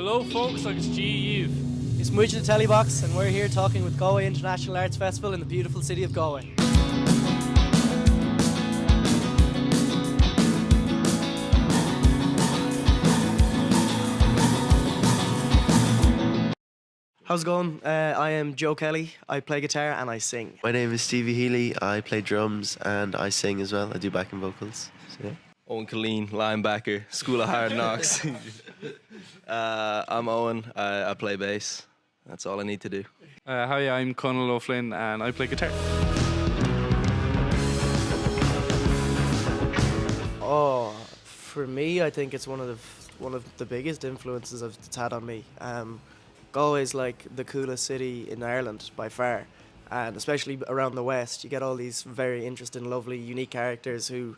Hello folks, it's GIAF. It's Muid the Telebox, and we're here talking with Galway International Arts Festival in the beautiful city of Galway. How's it going? I am Joe Kelly. I play guitar and I sing. My name is Stevie Healy. I play drums and I sing as well. I do backing vocals. So, yeah. Owen Colleen, linebacker, School of Hard Knocks. I'm Owen. I play bass. That's all I need to do. Hi, I'm Conal O'Flynn and I play guitar. Oh, for me, I think it's one of the biggest influences it's had on me. Galway's like the coolest city in Ireland by far, and especially around the west, you get all these very interesting, lovely, unique characters who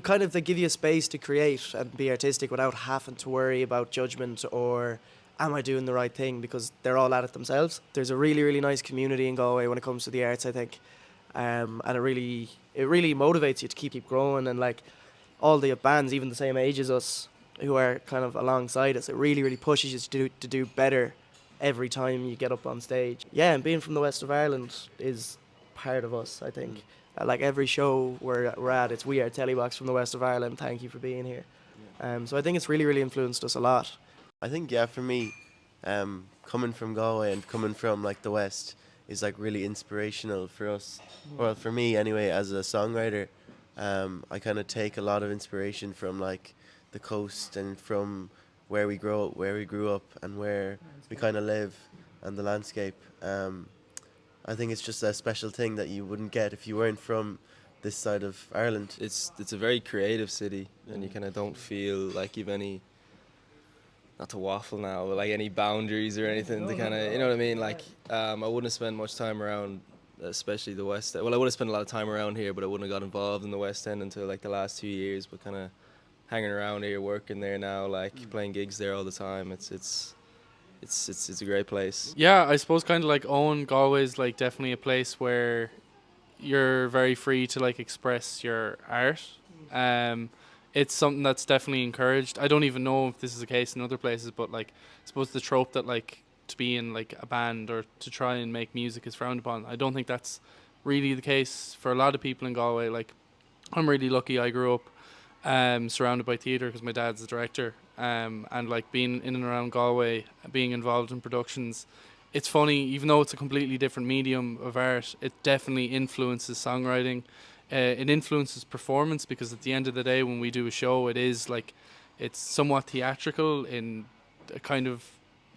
kind of they give you a space to create and be artistic without having to worry about judgment or am I doing the right thing, because they're all at it themselves. There's a really, really nice community in Galway when it comes to the arts, I think, and it really motivates you to keep growing, and like all the bands, even the same age as us, who are kind of alongside us, it really, really pushes you to do better every time you get up on stage. Yeah, and being from the west of Ireland is part of us, I think. Like every show we're at, it's "We are Telebox from the west of Ireland. Thank you for being here." So I think it's really, really influenced us a lot. I think, yeah, for me, coming from Galway and coming from like the west is like really inspirational for us. Well, for me anyway, as a songwriter, I kind of take a lot of inspiration from like the coast and from where we grew up and where we kind of live and the landscape. I think it's just a special thing that you wouldn't get if you weren't from this side of Ireland. It's a very creative city, and you kind of don't feel like you've any, not to waffle now, but like any boundaries or anything to kind of, you know what I mean? Like, I wouldn't have spent much time around, especially the West. Well, I would have spent a lot of time around here, but I wouldn't have got involved in the West End until like the last 2 years. But kind of hanging around here, working there now, like playing gigs there all the time. It's a great place. Yeah, I suppose kind of like Owen, Galway's like definitely a place where you're very free to like express your art. It's something that's definitely encouraged. I don't even know if this is the case in other places, but like I suppose the trope that like to be in like a band or to try and make music is frowned upon. I don't think that's really the case for a lot of people in Galway. Like I'm really lucky I grew up surrounded by theatre because my dad's a director, and like being in and around Galway, being involved in productions, it's funny, even though it's a completely different medium of art, it definitely influences songwriting. It influences performance, because at the end of the day when we do a show, it is like it's somewhat theatrical in a kind of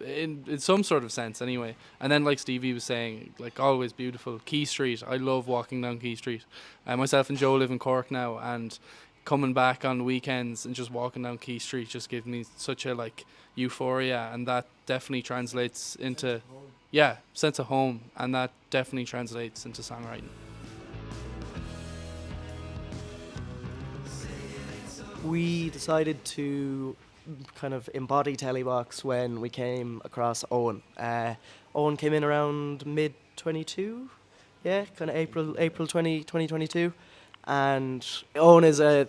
in some sort of sense anyway. And then like Stevie was saying, like Galway's beautiful. Quay Street, I love walking down Quay Street. Myself and Joe live in Cork now, and coming back on weekends and just walking down Quay Street just gives me such a like euphoria, and that definitely translates into sense of home, and that definitely translates into songwriting. We decided to kind of embody Telebox when we came across Owen. Owen came in around mid 22, kind of April 2022. And Owen is a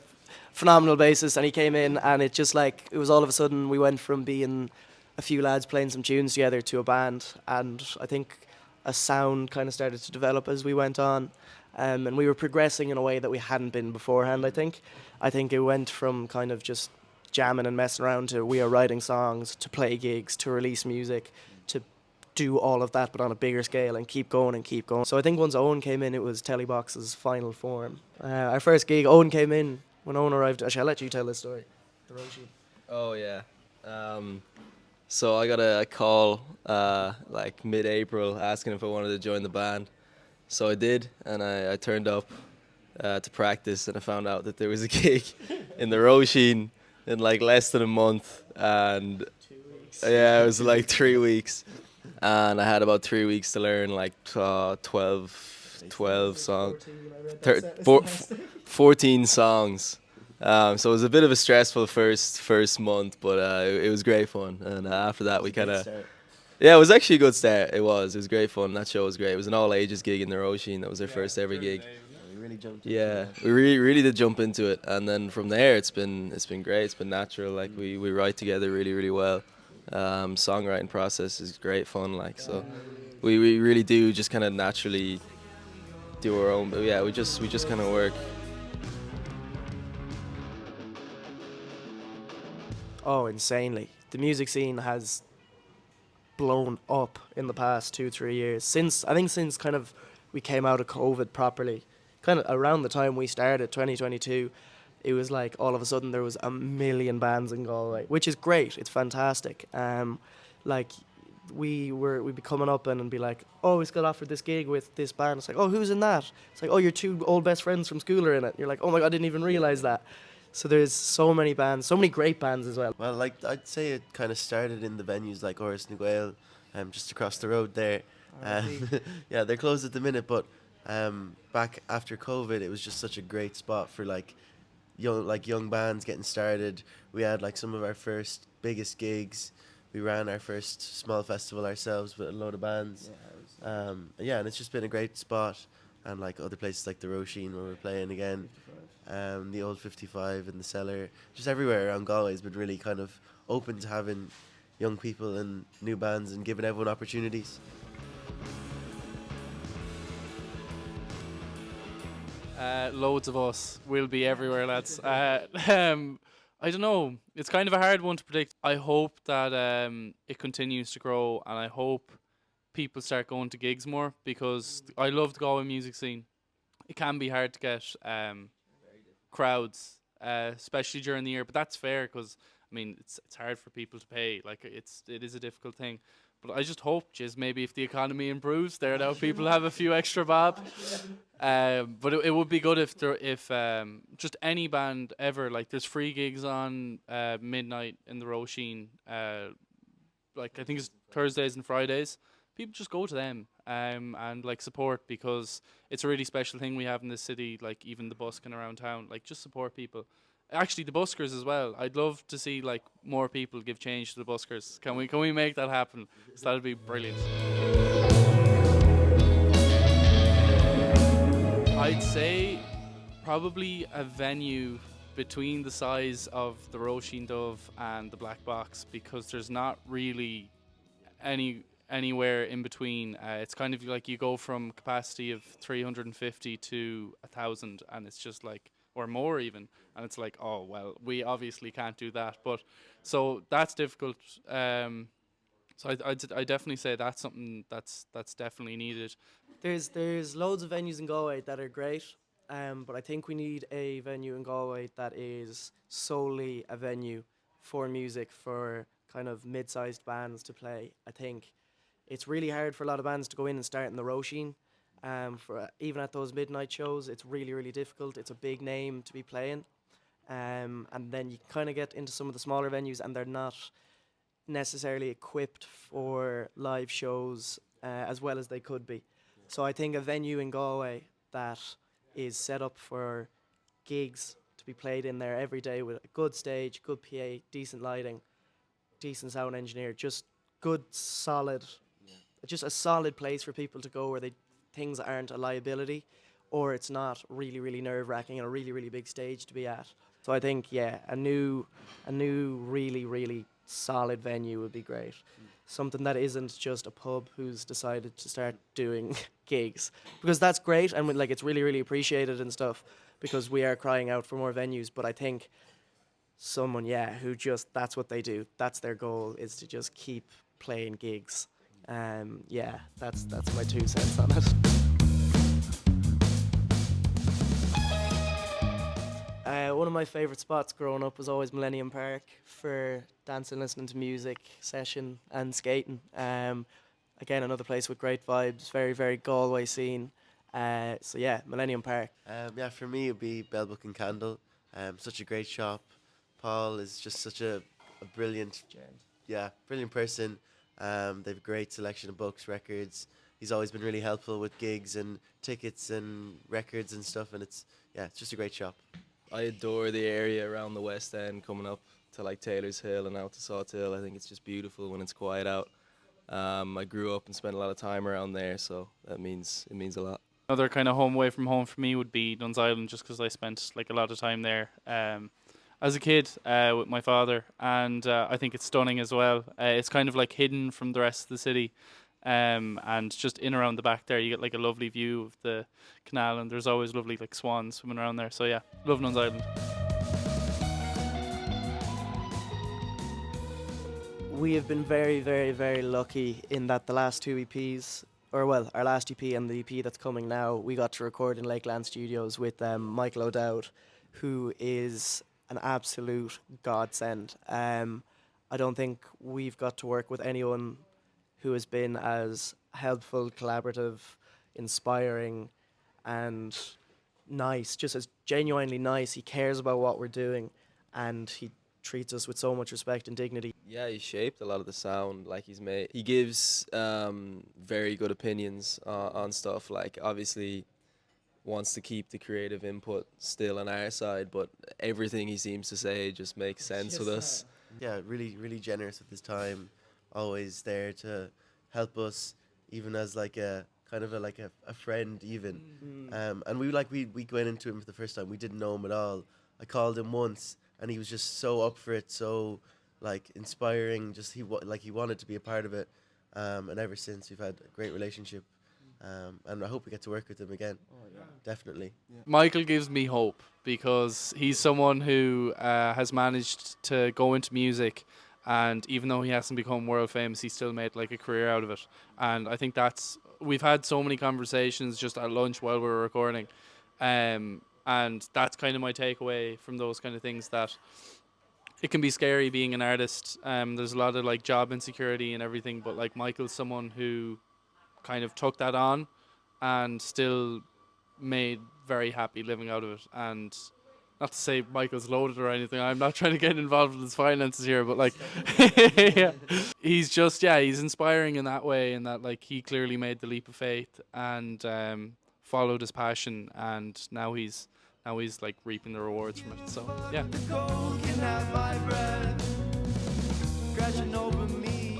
phenomenal bassist, and he came in and it just like, it was all of a sudden we went from being a few lads playing some tunes together to a band, and I think a sound kind of started to develop as we went on, and we were progressing in a way that we hadn't been beforehand. I think it went from kind of just jamming and messing around to we are writing songs, to play gigs, to release music, to do all of that but on a bigger scale and keep going and keep going. So I think once Owen came in, it was Telebox's final form. Our first gig, Owen came in, when Owen arrived, actually I'll let you tell this story. The Róisín. Oh yeah. So I got a call like mid-April asking if I wanted to join the band. So I did, and I turned up to practice, and I found out that there was a gig in the Róisín in like less than a month, and 2 weeks. yeah, it was like 3 weeks, and I had about 3 weeks to learn like 12 songs, 14 songs. So it was a bit of a stressful first month, but it was great fun. And after that, we kind of, yeah, it was actually a good start. It was great fun. That show was great. It was an all ages gig in the Róisín. That was our first ever gig. We really jumped into Yeah, it. we really did jump into it, and then from there it's been great. It's been natural. Like we write together really well. Songwriting process is great fun, like, so we really do just kind of naturally do our own, but yeah, we just kind of work. Oh, insanely. The music scene has blown up in the past 2 3 years since kind of we came out of COVID properly, kind of around the time we started 2022. It was like all of a sudden there was a million bands in Galway, which is great. It's fantastic. Like we'd be coming up and be like, oh, we just got offered this gig with this band. It's like, oh, who's in that? It's like, oh, your two old best friends from school are in it. You're like, oh my god, I didn't even realize that. So there's so many bands, so many great bands as well. Well, like I'd say it kind of started in the venues like Róisín Dubh, just across the road there. Yeah, they're closed at the minute, but back after COVID, it was just such a great spot for like young bands getting started. We had like some of our first biggest gigs. We ran our first small festival ourselves with a load of bands. Yeah, and it's just been a great spot. And like other places like the Róisín where we're playing again. The old 55 in the cellar, just everywhere around Galway has been really kind of open to having young people and new bands and giving everyone opportunities. Loads of us will be everywhere, lads. I don't know. It's kind of a hard one to predict. I hope that it continues to grow, and I hope people start going to gigs more, because I love the Galway music scene. It can be hard to get crowds, especially during the year, but that's fair, because I mean it's hard for people to pay. Like it is a difficult thing, but I just hope just maybe if the economy improves, there now people have a few extra bob. But it would be good if just any band ever, like there's free gigs on midnight in the Róisín, like I think it's Thursdays and Fridays. People just go to them and like support, because it's a really special thing we have in this city. Like even the busking around town, like just support people. Actually, the buskers as well. I'd love to see like more people give change to the buskers. Can we make that happen? So that'd be brilliant. I'd say probably a venue between the size of the Róisín Dubh and the Black Box, because there's not really anywhere in between. It's kind of like you go from capacity of 350 to 1,000, and it's just like, or more even, and it's like, oh well, we obviously can't do that. But so that's difficult. So I definitely say that's something that's definitely needed. There's loads of venues in Galway that are great, but I think we need a venue in Galway that is solely a venue for music, for kind of mid-sized bands to play. I think it's really hard for a lot of bands to go in and start in the Róisín. For even at those midnight shows, it's really, really difficult. It's a big name to be playing, and then you kind of get into some of the smaller venues, and they're not necessarily equipped for live shows as well as they could be. So I think a venue in Galway that is set up for gigs to be played in there every day, with a good stage, good PA, decent lighting, decent sound engineer, just good, solid, just a solid place for people to go where things aren't a liability, or it's not really, really nerve-wracking and a really, really big stage to be at. So I think, yeah, a new really, really solid venue would be great. Something that isn't just a pub who's decided to start doing gigs, because that's great and like it's really, really appreciated and stuff, because we are crying out for more venues. But I think someone, who just, that's what they do. That's their goal, is to just keep playing gigs. That's my 2 cents on it. One of my favourite spots growing up was always Millennium Park for dancing, listening to music, session and skating. Again, another place with great vibes, very, very Galway scene. Millennium Park. For me, it would be Bellbook and Candle. Such a great shop. Paul is just such a brilliant, brilliant person. They have a great selection of books, records. He's always been really helpful with gigs and tickets and records and stuff, and it's just a great shop. I adore the area around the West End, coming up to like Taylor's Hill and out to Sawtell. I think it's just beautiful when it's quiet out. I grew up and spent a lot of time around there, so it means a lot. Another kind of home away from home for me would be Duns Island, just because I spent like a lot of time there. as a kid with my father, and I think it's stunning as well. It's kind of like hidden from the rest of the city, and just in around the back there, you get like a lovely view of the canal, and there's always lovely like swans swimming around there. So yeah, love Nuns Island. We have been very, very, very lucky in that the last two EPs, or well, our last EP and the EP that's coming now, we got to record in Lakeland Studios with Mike Loe, who is an absolute godsend. I don't think we've got to work with anyone who has been as helpful, collaborative, inspiring, and nice, just as genuinely nice. He cares about what we're doing, and he treats us with so much respect and dignity. Yeah, he shaped a lot of the sound. Like he gives very good opinions on stuff. Like obviously wants to keep the creative input still on our side, but everything he seems to say just makes sense with us. Yeah, really, really generous with his time. Always there to help us, even as like a kind of a friend even. And we went into him for the first time. We didn't know him at all. I called him once, and he was just so up for it, so like inspiring. Just he wanted to be a part of it. And ever since, we've had a great relationship. And I hope we get to work with him again. Definitely. Michael gives me hope because he's someone who has managed to go into music, and even though he hasn't become world famous, he still made like a career out of it. And I think we've had so many conversations just at lunch while we were recording, and that's kind of my takeaway from those kind of things, that it can be scary being an artist. There's a lot of like job insecurity and everything, but like Michael's someone who kind of took that on and still made very happy living out of it. And not to say Michael's loaded or anything, I'm not trying to get involved in his finances here, but like yeah. He's inspiring in that way, and that like he clearly made the leap of faith and followed his passion, and now he's like reaping the rewards from it. So yeah,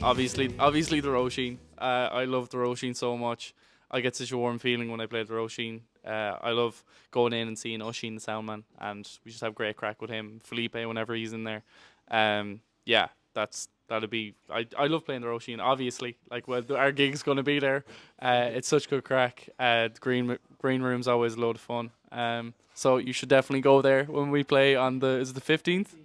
obviously the Róisín. I love the Róisín so much. I get such a warm feeling when I play the Róisín. I love going in and seeing Oisín the soundman, and we just have great crack with him. Felipe whenever he's in there. Yeah, that'll be. I love playing the Róisín. Obviously, like our gig's gonna be there. It's such good crack. The green room's always a load of fun. So you should definitely go there when we play on the 15th.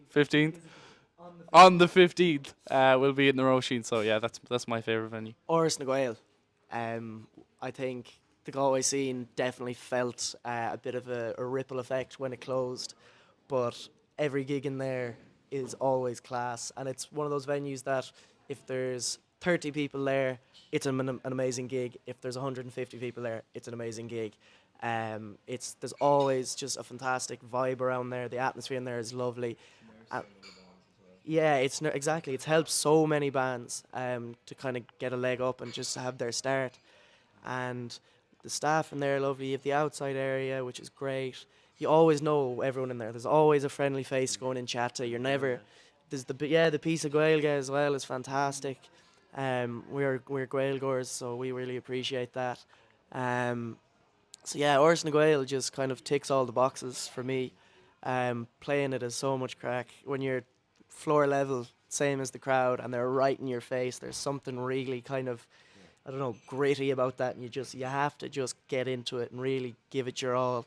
On the 15th, we'll be in the Róisín. So yeah, that's my favourite venue. Oris na Gael. I think the Galway scene definitely felt a bit of a ripple effect when it closed, but every gig in there is always class, and it's one of those venues that if there's 30 people there, it's an amazing gig. If there's 150 people there, it's an amazing gig. There's always just a fantastic vibe around there. The atmosphere in there is lovely. Yeah, exactly. It's helped so many bands to kind of get a leg up and just have their start. And the staff in there are lovely. You have the outside area, which is great. You always know everyone in there. There's always a friendly face going in chat to. You're never. There's the piece of Gaeilge as well is fantastic. We're Gaeilgors, so we really appreciate that. So yeah, Oris na Gael just kind of ticks all the boxes for me. Playing it is so much crack when you're floor level, same as the crowd, and they're right in your face. There's something really kind of, I don't know, gritty about that, and you have to just get into it and really give it your all.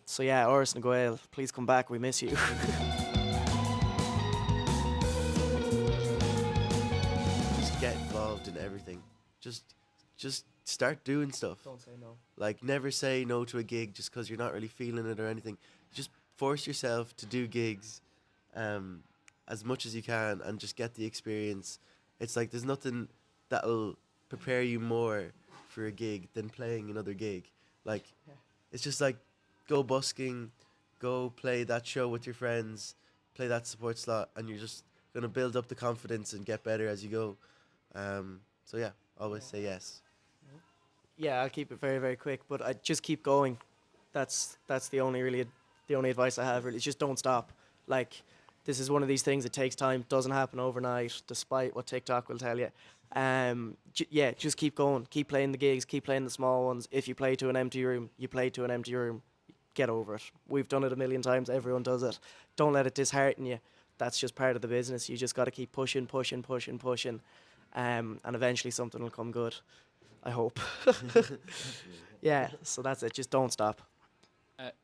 So yeah, Oris na Gael, please come back. We miss you. Just get involved in everything. Just start doing stuff. Don't say no. Like, never say no to a gig just because you're not really feeling it or anything. Just force yourself to do gigs as much as you can and just get the experience. It's like there's nothing that'll prepare you more for a gig than playing another gig. Like, it's just like, go busking, go play that show with your friends, play that support slot, and you're just going to build up the confidence and get better as you go. So yeah, always say yes. Yeah, I'll keep it very, very quick, but I just keep going. That's the only advice I have really. Is just don't stop. Like, this is one of these things that takes time, doesn't happen overnight, despite what TikTok will tell you. Just keep going, keep playing the gigs, keep playing the small ones. If you play to an empty room, you play to an empty room. get over it. We've done it a million times. Everyone does it. Don't let it dishearten you. That's just part of the business. You just got to keep pushing, and eventually something will come good. I hope. Yeah, so that's it. Just don't stop.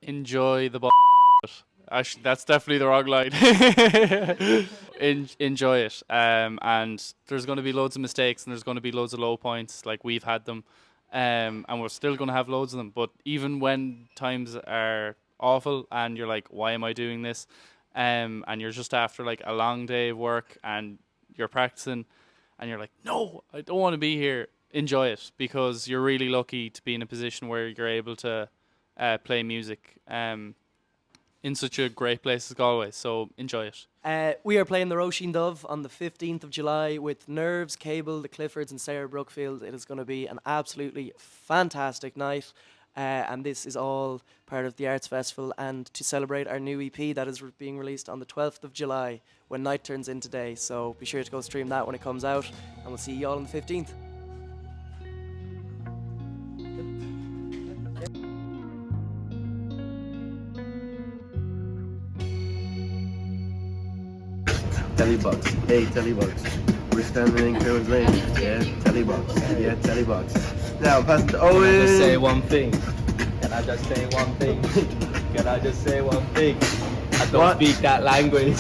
Enjoy the Actually, that's definitely the wrong line. Enjoy it. And there's going to be loads of mistakes and there's going to be loads of low points. Like we've had them. And we're still going to have loads of them. But even when times are awful and you're like, why am I doing this? And you're just after like a long day of work and you're practicing and you're like, no, I don't want to be here. Enjoy it, because you're really lucky to be in a position where you're able to play music in such a great place as Galway. So enjoy it. We are playing the Róisín Dubh on the 15th of July with Nerves, Cable, the Cliffords and Sarah Brookfield. It is going to be an absolutely fantastic night. And this is all part of the Arts Festival and to celebrate our new EP that is being released on the 12th of July when night turns into day. So be sure to go stream that when it comes out, and we'll see you all on the 15th. Telebox, hey Telebox, we're standing in Crow's Lane, yeah, Telebox, now pass it to Owen. Can I just say one thing? Can I just say one thing? Can I just say one thing? I don't speak that language.